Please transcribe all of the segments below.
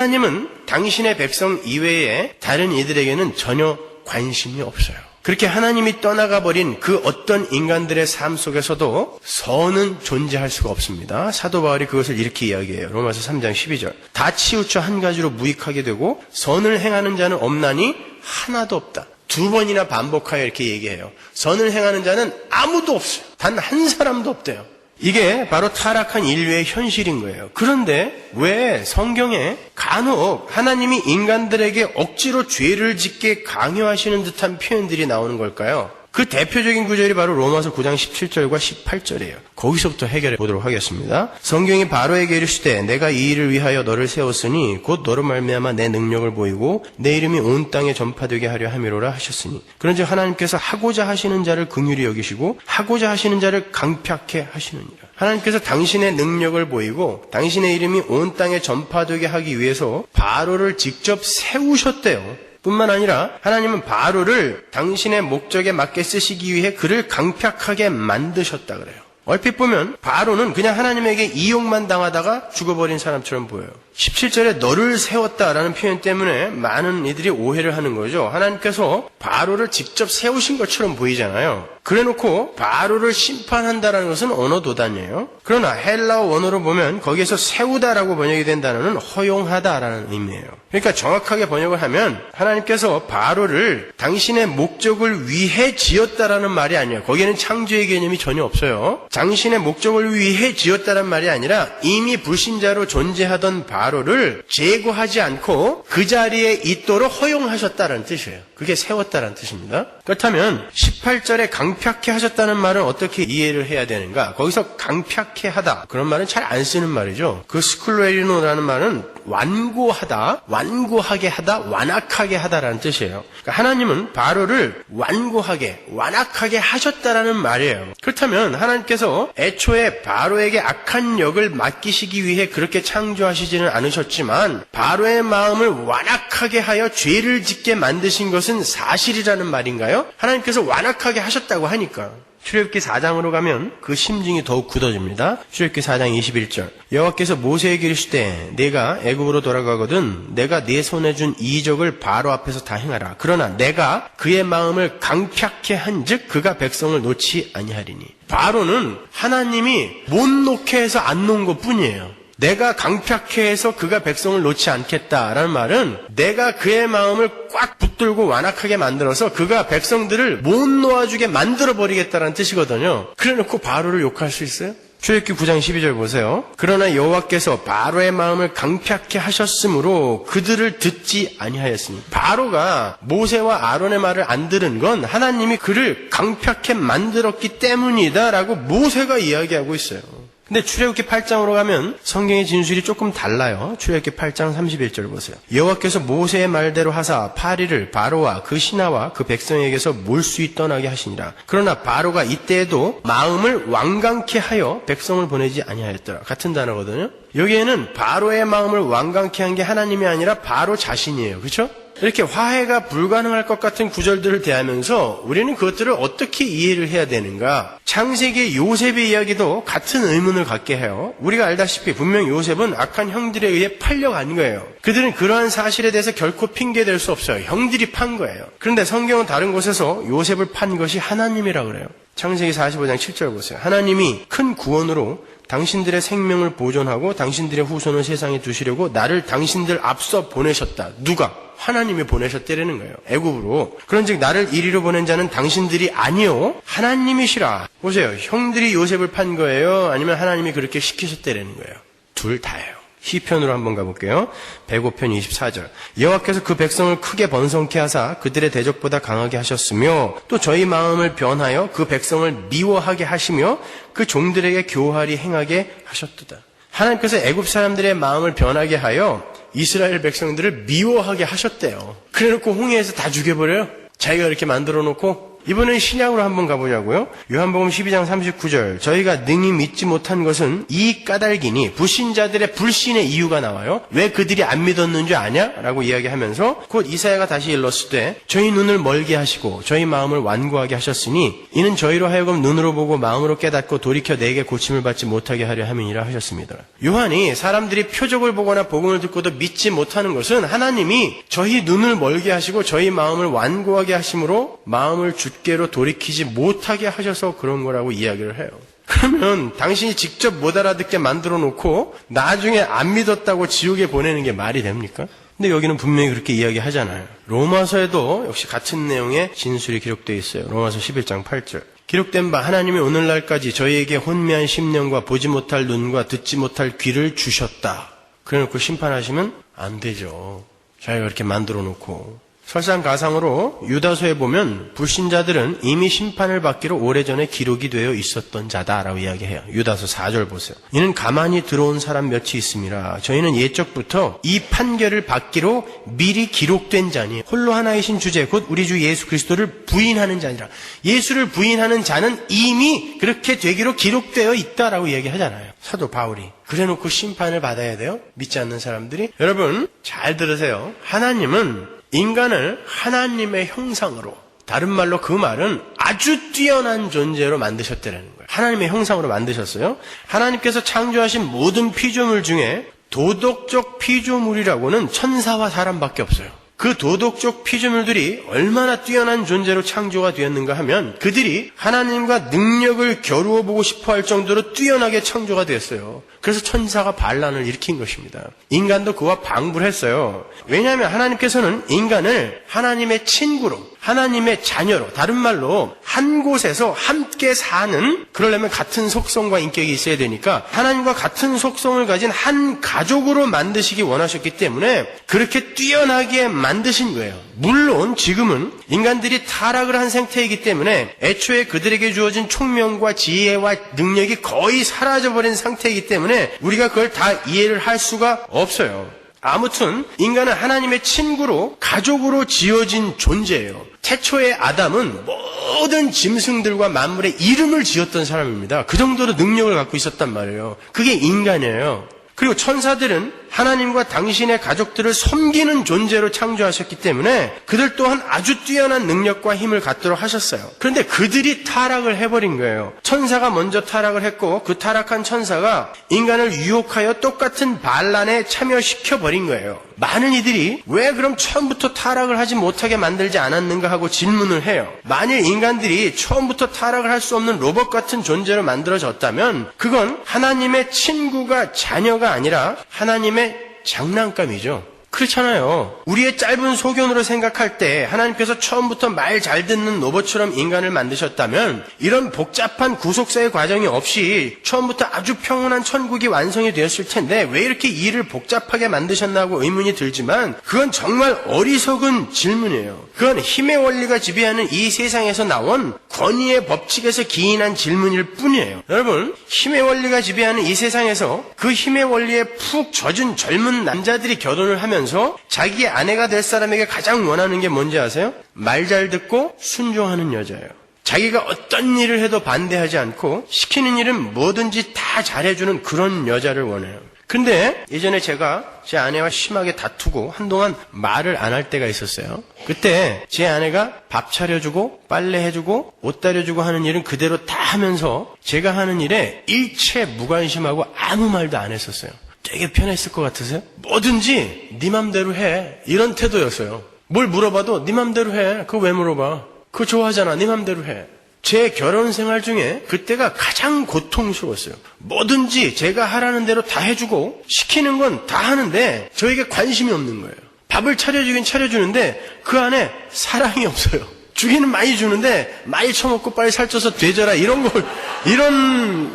하나님은 당신의 백성 이외에 다른 이들에게는 전혀 관심이 없어요. 그렇게 하나님이 떠나가 버린 그 어떤 인간들의 삶 속에서도 선은 존재할 수가 없습니다. 사도 바울이 그것을 이렇게 이야기해요. 로마서 3장 12절. 다 치우쳐 한 가지로 무익하게 되고 선을 행하는 자는 없나니 하나도 없다. 2번이나 반복하여 이렇게 얘기해요. 선을 행하는 자는 아무도 없어요. 단 한 사람도 없대요. 이게 바로 타락한 인류의 현실인 거예요. 그런데 왜 성경에 간혹 하나님이 인간들에게 억지로 죄를 짓게 강요하시는 듯한 표현들이 나오는 걸까요? 그 대표적인 구절이 바로 로마서 9장 17절과 18절이에요. 거기서부터 해결해 보도록 하겠습니다. 성경이 바로에게 이르시되 내가 이 일을 위하여 너를 세웠으니 곧 너로 말미암아 내 능력을 보이고 내 이름이 온 땅에 전파되게 하려 함이로라 하셨으니 그런즉 하나님께서 하고자 하시는 자를 긍휼히 여기시고 하고자 하시는 자를 강팍해 하시느니라. 하나님께서 당신의 능력을 보이고 당신의 이름이 온 땅에 전파되게 하기 위해서 바로를 직접 세우셨대요. 뿐만 아니라 하나님은 바로를 당신의 목적에 맞게 쓰시기 위해 그를 강팍하게 만드셨다 그래요. 얼핏 보면 바로는 그냥 하나님에게 이용만 당하다가 죽어버린 사람처럼 보여요. 17절에 너를 세웠다라는 표현 때문에 많은 이들이 오해를 하는 거죠. 하나님께서 바로를 직접 세우신 것처럼 보이잖아요. 그래놓고 바로를 심판한다라는 것은 언어 도단이에요. 그러나 헬라어 원어로 보면 거기에서 세우다라고 번역이 된 단어는 허용하다라는 의미예요. 그러니까 정확하게 번역을 하면 하나님께서 바로를 당신의 목적을 위해 지었다라는 말이 아니에요. 거기에는 창조의 개념이 전혀 없어요. 당신의 목적을 위해 지었다는 말이 아니라 이미 불신자로 존재하던 바로를 제거하지 않고 그 자리에 있도록 허용하셨다는 뜻이에요. 그게 세웠다는 뜻입니다. 그렇다면 18절에 강팍해 하셨다는 말은 어떻게 이해를 해야 되는가? 거기서 강팍해 하다 그런 말은 잘 안 쓰는 말이죠. 그 스쿨레리노라는 말은 완고하다, 완고하게 하다, 완악하게 하다라는 뜻이에요. 그러니까 하나님은 바로를 완고하게, 완악하게 하셨다라는 말이에요. 그렇다면 하나님께서 애초에 바로에게 악한 역을 맡기시기 위해 그렇게 창조하시지는 않으셨지만 바로의 마음을 완악하게 하여 죄를 짓게 만드신 것은 사실이라는 말인가요? 하나님께서 완악하게 하셨다고 하니까. 출애굽기 4장으로 가면 그 심증이 더욱 굳어집니다. 출애굽기 4장 21절. 여호와께서 모세에게 이르시되 내가 애굽으로 돌아가거든 내가 네 손에 준 이적을 바로 앞에서 다 행하라. 그러나 내가 그의 마음을 강팍해 한즉 그가 백성을 놓지 아니하리니. 바로는 하나님이 못 놓게 해서 안 놓은 것뿐이에요. 내가 강팍해 해서 그가 백성을 놓지 않겠다라는 말은 내가 그의 마음을 꽉 붙들고 완악하게 만들어서 그가 백성들을 못 놓아주게 만들어버리겠다라는 뜻이거든요. 그래놓고 바로를 욕할 수 있어요? 출애굽기 9장 12절 보세요. 그러나 여호와께서 바로의 마음을 강팍해 하셨으므로 그들을 듣지 아니하였으니. 바로가 모세와 아론의 말을 안 들은 건 하나님이 그를 강팍해 만들었기 때문이다라고 모세가 이야기하고 있어요. 근데 출애굽기 8장으로 가면 성경의 진술이 조금 달라요. 출애굽기 8장 31절 보세요. 여호와께서 모세의 말대로 하사 파리를 바로와 그 신하와 그 백성에게서 몰수히 떠나게 하시니라. 그러나 바로가 이때에도 마음을 완강케 하여 백성을 보내지 아니하였더라. 같은 단어거든요. 여기에는 바로의 마음을 완강케 한 게 하나님이 아니라 바로 자신이에요. 그렇죠? 이렇게 화해가 불가능할 것 같은 구절들을 대하면서 우리는 그것들을 어떻게 이해를 해야 되는가? 창세기의 요셉의 이야기도 같은 의문을 갖게 해요. 우리가 알다시피 분명 요셉은 악한 형들에 의해 팔려간 거예요. 그들은 그러한 사실에 대해서 결코 핑계댈 수 없어요. 형들이 판 거예요. 그런데 성경은 다른 곳에서 요셉을 판 것이 하나님이라고 그래요. 창세기 45장 7절 보세요. 하나님이 큰 구원으로 당신들의 생명을 보존하고 당신들의 후손을 세상에 두시려고 나를 당신들 앞서 보내셨다. 누가? 하나님이 보내셨다라는 거예요. 애굽으로. 그런즉 나를 이리로 보낸 자는 당신들이 아니요 하나님이시라. 보세요. 형들이 요셉을 판 거예요? 아니면 하나님이 그렇게 시키셨다라는 거예요? 둘 다예요. 시편으로 한번 가볼게요. 105편 24절. 여호와께서 그 백성을 크게 번성케 하사 그들의 대적보다 강하게 하셨으며 또 저희 마음을 변하여 그 백성을 미워하게 하시며 그 종들에게 교활히 행하게 하셨도다. 하나님께서 애굽 사람들의 마음을 변하게 하여 이스라엘 백성들을 미워하게 하셨대요. 그래놓고 홍해에서 다 죽여버려요. 자기가 이렇게 만들어 놓고 이번엔 신약으로 한번 가보자고요. 요한복음 12장 39절. 저희가 능히 믿지 못한 것은 이 까닭이니, 불신자들의 불신의 이유가 나와요. 왜 그들이 안 믿었는 줄 아냐? 라고 이야기하면서 곧 이사야가 다시 일렀을 때 저희 눈을 멀게 하시고 저희 마음을 완고하게 하셨으니 이는 저희로 하여금 눈으로 보고 마음으로 깨닫고 돌이켜 내게 고침을 받지 못하게 하려 함이니라 하셨습니다. 요한이 사람들이 표적을 보거나 복음을 듣고도 믿지 못하는 것은 하나님이 저희 눈을 멀게 하시고 저희 마음을 완고하게 하심으로 마음을 주께로 돌이키지 못하게 하셔서 그런 거라고 이야기를 해요. 그러면 당신이 직접 못 알아듣게 만들어 놓고 나중에 안 믿었다고 지옥에 보내는 게 말이 됩니까? 근데 여기는 분명히 그렇게 이야기하잖아요. 로마서에도 역시 같은 내용의 진술이 기록되어 있어요. 로마서 11장 8절. 기록된 바 하나님이 오늘날까지 저희에게 혼미한 심령과 보지 못할 눈과 듣지 못할 귀를 주셨다. 그래놓고 심판하시면 안 되죠. 자기가 그렇게 만들어 놓고. 설상가상으로 유다서에 보면 불신자들은 이미 심판을 받기로 오래전에 기록이 되어 있었던 자다라고 이야기해요. 유다서 4절 보세요. 이는 가만히 들어온 사람 몇이 있음이라. 저희는 예적부터 이 판결을 받기로 미리 기록된 자니 홀로 하나이신 주제 곧 우리 주 예수 그리스도를 부인하는 자니라. 예수를 부인하는 자는 이미 그렇게 되기로 기록되어 있다라고 이야기하잖아요. 사도 바울이. 그래놓고 심판을 받아야 돼요? 믿지 않는 사람들이? 여러분 잘 들으세요. 하나님은 인간을 하나님의 형상으로, 다른 말로 그 말은 아주 뛰어난 존재로 만드셨다는 거예요. 하나님의 형상으로 만드셨어요. 하나님께서 창조하신 모든 피조물 중에 도덕적 피조물이라고는 천사와 사람밖에 없어요. 그 도덕적 피조물들이 얼마나 뛰어난 존재로 창조가 되었는가 하면 그들이 하나님과 능력을 겨루어 보고 싶어 할 정도로 뛰어나게 창조가 되었어요. 그래서 천사가 반란을 일으킨 것입니다. 인간도 그와 방불 했어요. 왜냐하면 하나님께서는 인간을 하나님의 친구로, 하나님의 자녀로, 다른 말로 한 곳에서 함께 사는, 그러려면 같은 속성과 인격이 있어야 되니까 하나님과 같은 속성을 가진 한 가족으로 만드시기 원하셨기 때문에 그렇게 뛰어나게 만드신 거예요. 물론 지금은 인간들이 타락을 한 상태이기 때문에 애초에 그들에게 주어진 총명과 지혜와 능력이 거의 사라져버린 상태이기 때문에 우리가 그걸 다 이해를 할 수가 없어요. 아무튼 인간은 하나님의 친구로, 가족으로 지어진 존재예요. 태초의 아담은 모든 짐승들과 만물의 이름을 지었던 사람입니다. 그 정도로 능력을 갖고 있었단 말이에요. 그게 인간이에요. 그리고 천사들은 하나님과 당신의 가족들을 섬기는 존재로 창조하셨기 때문에 그들 또한 아주 뛰어난 능력과 힘을 갖도록 하셨어요. 그런데 그들이 타락을 해버린 거예요. 천사가 먼저 타락을 했고 그 타락한 천사가 인간을 유혹하여 똑같은 반란에 참여시켜버린 거예요. 많은 이들이 왜 그럼 처음부터 타락을 하지 못하게 만들지 않았는가 하고 질문을 해요. 만일 인간들이 처음부터 타락을 할 수 없는 로봇 같은 존재로 만들어졌다면 그건 하나님의 친구가 자녀가 아니라 하나님의 장난감이죠. 그렇잖아요. 우리의 짧은 소견으로 생각할 때 하나님께서 처음부터 말 잘 듣는 로봇처럼 인간을 만드셨다면 이런 복잡한 구속사의 과정이 없이 처음부터 아주 평온한 천국이 완성이 되었을 텐데 왜 이렇게 일을 복잡하게 만드셨나고 의문이 들지만 그건 정말 어리석은 질문이에요. 그건 힘의 원리가 지배하는 이 세상에서 나온 권위의 법칙에서 기인한 질문일 뿐이에요. 여러분, 힘의 원리가 지배하는 이 세상에서 그 힘의 원리에 푹 젖은 젊은 남자들이 결혼을 하면 자기의 아내가 될 사람에게 가장 원하는 게 뭔지 아세요? 말 잘 듣고 순종하는 여자예요. 자기가 어떤 일을 해도 반대하지 않고 시키는 일은 뭐든지 다 잘해주는 그런 여자를 원해요. 근데 예전에 제가 제 아내와 심하게 다투고 한동안 말을 안 할 때가 있었어요. 그때 제 아내가 밥 차려주고 빨래해주고 옷 다려주고 하는 일은 그대로 다 하면서 제가 하는 일에 일체 무관심하고 아무 말도 안 했었어요. 되게 편했을 것 같으세요? 뭐든지 네 맘대로 해. 이런 태도였어요. 뭘 물어봐도 네 맘대로 해. 그거 왜 물어봐? 그거 좋아하잖아. 네 맘대로 해. 제 결혼 생활 중에 그때가 가장 고통스러웠어요. 뭐든지 제가 하라는 대로 다 해주고 시키는 건 다 하는데 저에게 관심이 없는 거예요. 밥을 차려주긴 차려주는데 그 안에 사랑이 없어요. 주기는 많이 주는데 많이 처먹고 빨리 살쪄서 되져라 이런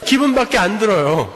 기분밖에 안 들어요.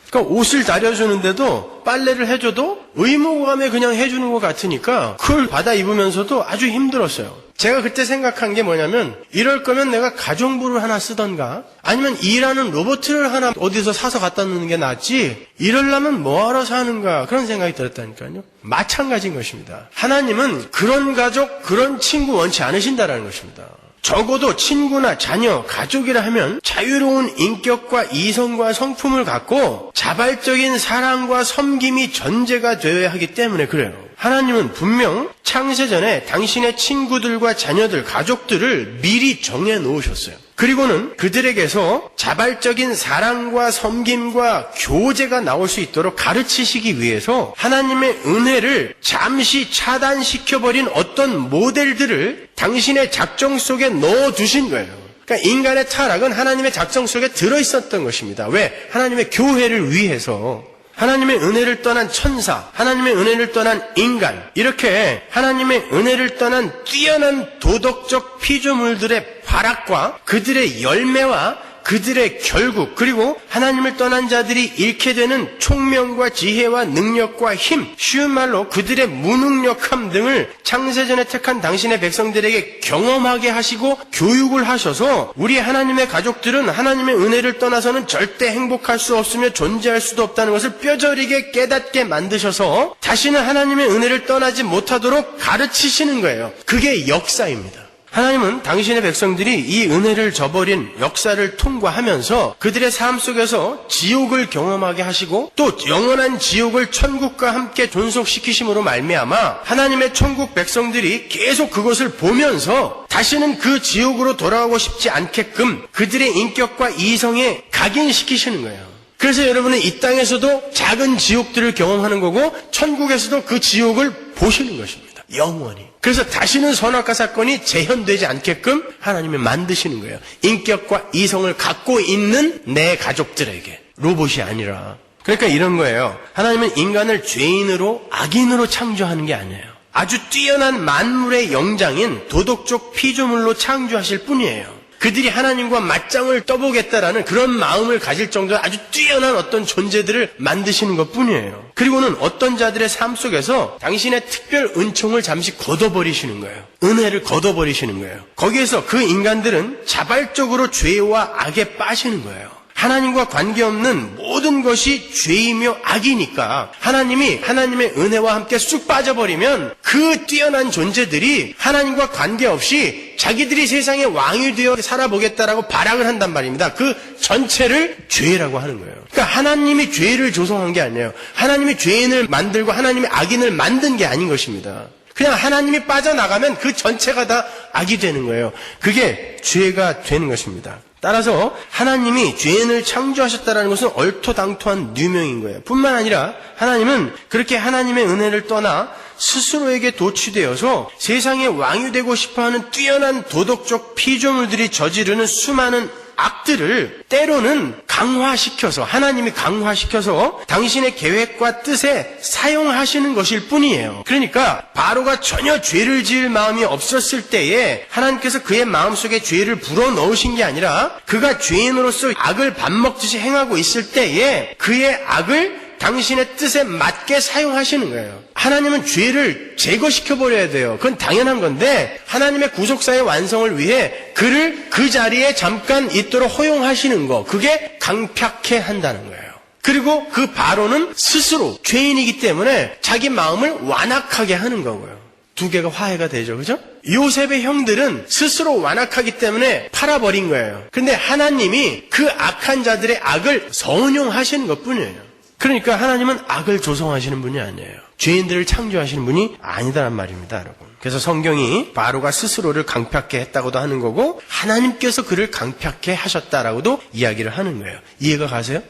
그러니까 옷을 다려주는데도 빨래를 해줘도 의무감에 그냥 해주는 것 같으니까 그걸 받아 입으면서도 아주 힘들었어요. 제가 그때 생각한 게 뭐냐면 이럴 거면 내가 가정부를 하나 쓰던가 아니면 일하는 로봇을 하나 어디서 사서 갖다 놓는 게 낫지 이러려면 뭐하러 사는가 그런 생각이 들었다니까요. 마찬가지인 것입니다. 하나님은 그런 가족, 그런 친구 원치 않으신다라는 것입니다. 적어도 친구나 자녀, 가족이라 하면 자유로운 인격과 이성과 성품을 갖고 자발적인 사랑과 섬김이 전제가 되어야 하기 때문에 그래요. 하나님은 분명 창세전에 당신의 친구들과 자녀들, 가족들을 미리 정해 놓으셨어요. 그리고는 그들에게서 자발적인 사랑과 섬김과 교제가 나올 수 있도록 가르치시기 위해서 하나님의 은혜를 잠시 차단시켜버린 어떤 모델들을 당신의 작정 속에 넣어두신 거예요. 그러니까 인간의 타락은 하나님의 작정 속에 들어있었던 것입니다. 왜? 하나님의 교회를 위해서. 하나님의 은혜를 떠난 천사, 하나님의 은혜를 떠난 인간, 이렇게 하나님의 은혜를 떠난 뛰어난 도덕적 피조물들의 발악과 그들의 열매와 그들의 결국, 그리고 하나님을 떠난 자들이 잃게 되는 총명과 지혜와 능력과 힘, 쉬운 말로 그들의 무능력함 등을 창세전에 택한 당신의 백성들에게 경험하게 하시고 교육을 하셔서 우리 하나님의 가족들은 하나님의 은혜를 떠나서는 절대 행복할 수 없으며 존재할 수도 없다는 것을 뼈저리게 깨닫게 만드셔서 다시는 하나님의 은혜를 떠나지 못하도록 가르치시는 거예요. 그게 역사입니다. 하나님은 당신의 백성들이 이 은혜를 저버린 역사를 통과하면서 그들의 삶 속에서 지옥을 경험하게 하시고 또 영원한 지옥을 천국과 함께 존속시키심으로 말미암아 하나님의 천국 백성들이 계속 그것을 보면서 다시는 그 지옥으로 돌아가고 싶지 않게끔 그들의 인격과 이성에 각인시키시는 거예요. 그래서 여러분은 이 땅에서도 작은 지옥들을 경험하는 거고 천국에서도 그 지옥을 보시는 것입니다. 영원히. 그래서 다시는 선악과 사건이 재현되지 않게끔 하나님이 만드시는 거예요. 인격과 이성을 갖고 있는 내 가족들에게. 로봇이 아니라. 그러니까 이런 거예요. 하나님은 인간을 죄인으로 악인으로 창조하는 게 아니에요. 아주 뛰어난 만물의 영장인 도덕적 피조물로 창조하실 뿐이에요. 그들이 하나님과 맞짱을 떠보겠다라는 그런 마음을 가질 정도의 아주 뛰어난 어떤 존재들을 만드시는 것뿐이에요. 그리고는 어떤 자들의 삶 속에서 당신의 특별 은총을 잠시 걷어버리시는 거예요. 은혜를 걷어버리시는 거예요. 거기에서 그 인간들은 자발적으로 죄와 악에 빠지는 거예요. 하나님과 관계없는 모든 것이 죄이며 악이니까 하나님이 하나님의 은혜와 함께 쑥 빠져버리면 그 뛰어난 존재들이 하나님과 관계없이 자기들이 세상의 왕이 되어 살아보겠다라고 발악을 한단 말입니다. 그 전체를 죄라고 하는 거예요. 그러니까 하나님이 죄를 조성한 게 아니에요. 하나님이 죄인을 만들고 하나님이 악인을 만든 게 아닌 것입니다. 그냥 하나님이 빠져나가면 그 전체가 다 악이 되는 거예요. 그게 죄가 되는 것입니다. 따라서 하나님이 죄인을 창조하셨다는 것은 얼토당토한 누명인 거예요. 뿐만 아니라 하나님은 그렇게 하나님의 은혜를 떠나 스스로에게 도취되어서 세상의 왕이 되고 싶어하는 뛰어난 도덕적 피조물들이 저지르는 수많은 악들을 때로는 강화시켜서 하나님이 강화시켜서 당신의 계획과 뜻에 사용하시는 것일 뿐이에요. 그러니까 바로가 전혀 죄를 지을 마음이 없었을 때에 하나님께서 그의 마음속에 죄를 불어넣으신 게 아니라 그가 죄인으로서 악을 밥 먹듯이 행하고 있을 때에 그의 악을 당신의 뜻에 맞게 사용하시는 거예요. 하나님은 죄를 제거시켜버려야 돼요. 그건 당연한 건데 하나님의 구속사의 완성을 위해 그를 그 자리에 잠깐 있도록 허용하시는 거, 그게 강팍해 한다는 거예요. 그리고 그 바로는 스스로 죄인이기 때문에 자기 마음을 완악하게 하는 거고요. 두 개가 화해가 되죠. 그죠? 요셉의 형들은 스스로 완악하기 때문에 팔아버린 거예요. 근데 하나님이 그 악한 자들의 악을 선용하시는 것뿐이에요. 그러니까 하나님은 악을 조성하시는 분이 아니에요. 죄인들을 창조하시는 분이 아니다란 말입니다, 여러분. 그래서 성경이 바로가 스스로를 강팍해 했다고도 하는 거고 하나님께서 그를 강팍해 하셨다라고도 이야기를 하는 거예요. 이해가 가세요?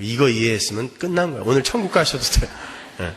이거 이해했으면 끝난 거예요. 오늘 천국 가셔도 돼요.